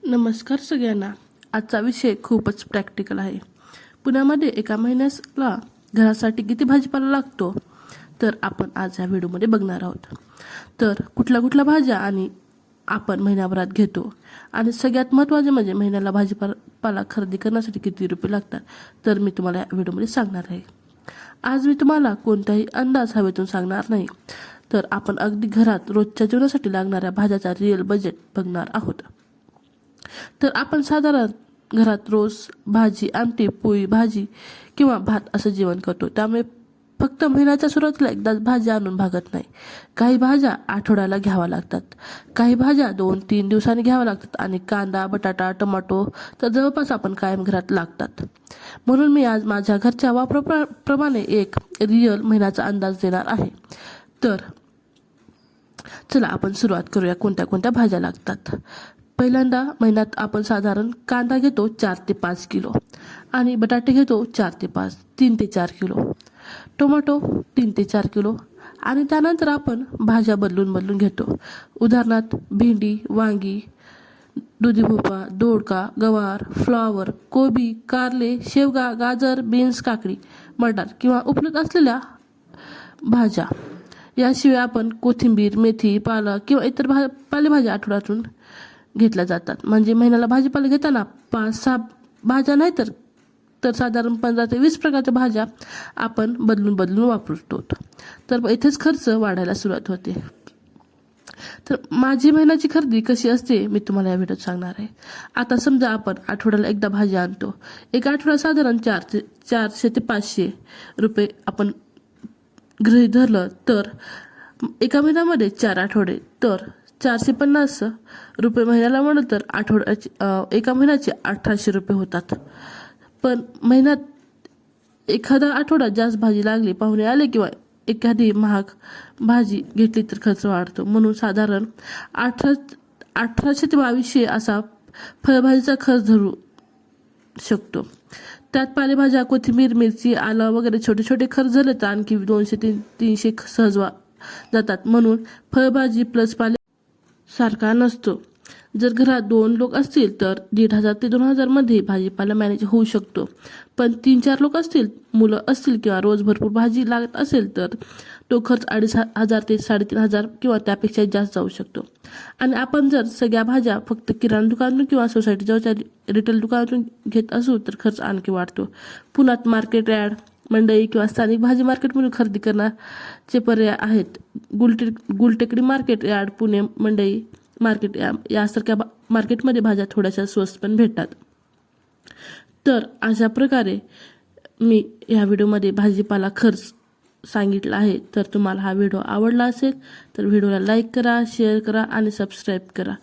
नमस्कार सगळ्यांना. आजचा विषय खूपच प्रॅक्टिकल आहे. पुण्यामध्ये एका महिन्याला घरासाठी किती भाजीपाला लागतो तर आपण आज या व्हिडिओमध्ये बघणार आहोत. तर कुठल्या कुठल्या भाज्या आणि आपण महिन्याभरात घेतो आणि सगळ्यात महत्त्वाचे म्हणजे महिन्याला भाजीपाला खरेदी करण्यासाठी किती रुपये लागतात तर मी तुम्हाला या व्हिडिओमध्ये सांगणार आहे. आज मी तुम्हाला कोणताही अंदाज हवेतून सांगणार नाही, तर आपण अगदी घरात रोजच्या जेवणासाठी लागणाऱ्या भाज्याचा रिअल बजेट बघणार आहोत. तर आपण साधारण घरात रोज भाजी, आमटी, पोळी, भाजी किंवा भात असं जेवण करतो. त्यामुळे फक्त महिन्याच्या सुरुवातीला एकदाच भाज्या आणून भागत नाही. काही भाज्या आठवड्याला घ्याव्या लागतात, काही भाज्या 2-3 दिवसांनी घ्याव्या लागतात आणि कांदा, बटाटा, टोमॅटो तर जवळपास आपण कायम घरात लागतात. म्हणून मी आज माझ्या घरच्या वापराप्रमाणे एक रिअल महिन्याचा अंदाज देणार आहे. तर चला आपण सुरुवात करूया कोणत्या कोणत्या भाज्या लागतात. पहिल्यांदा महिन्यात आपण साधारण कांदा घेतो 4 ते 5 किलो आणि बटाटे घेतो 3 ते 4 किलो, टोमॅटो 3 ते 4 किलो आणि त्यानंतर आपण भाज्या बदलून घेतो. उदाहरणार्थ भेंडी, वांगी, दुधी भोपळा, दोडका, गवार, फ्लॉवर, कोबी, कारले, शेवगा, गाजर, बीन्स, काकडी, मटार किंवा उपलब्ध असलेल्या भाज्या. याशिवाय आपण कोथिंबीर, मेथी, पालक किंवा इतर पालेभाज्या आठवड्यातून घेतल्या जातात. म्हणजे महिन्याला भाजीपाला घेताना 5-6 भाज्या नाही तर साधारण 15 ते 20 प्रकारच्या भाज्या आपण बदलून वापरतो. तर इथेच खर्च वाढायला सुरुवात होते. तर माझी महिन्याची खरेदी कशी असते मी तुम्हाला या व्हिडिओत सांगणार आहे. आता समजा आपण आठवड्याला एकदा भाजी आणतो. एका आठवड्यात साधारण 400 ते 500 रुपये आपण गृहीत धरलं तर एका महिन्यामध्ये 4 आठवडे तर 450 रुपये महिन्याला म्हणलं तर एका महिन्याचे 1800 रुपये होतात. पण महिन्यात एखादा आठवडा जास्त भाजी लागली, पाहुणे आले किंवा एखादी महाग भाजी घेतली तर खर्च वाढतो. म्हणून साधारण 1800 ते 2200 असा फळभाजीचा खर्च धरू शकतो. त्यात पालेभाज्या, कोथिंबीर, मिरची, आलं वगैरे छोटे छोटे खर्च झाले तर आणखी 200 ते 300 सहज जातात. म्हणून फळभाजी प्लस पाले सारखा नसतो. जर घरात 2 लोक असतील तर 1500 ते 2000 मध्ये भाजीपाला मॅनेज होऊ शकतो. पण 3-4 लोक असतील, मुलं असतील किंवा रोज भरपूर भाजी लागत असेल तर तो खर्च 2500 ते 3500 किंवा त्यापेक्षा जास्त जाऊ शकतो. आणि आपण जर सगळ्या भाज्या फक्त किराणा दुकानातून किंवा सोसायटी जवळच्या रिटेल दुकानातून घेत असू तर खर्च आणखी वाढतो. पुण्यात मार्केट यार्ड, मंडई किंवा स्थानिक भाजी मार्केटमधून खरेदी करण्याचे पर्याय आहेत. गुलटेकडी मार्केट यार्ड, पुणे मंडई मार्केट यासारख्या मार्केटमध्ये भाज्या थोड्याशा स्वस्त पण भेटतात. तर अशा प्रकारे मी ह्या व्हिडिओमध्ये भाजीपाला खर्च सांगितला आहे. तर तुम्हाला हा व्हिडिओ आवडला असेल तर व्हिडिओला लाईक करा, शेअर करा आणि सबस्क्राईब करा.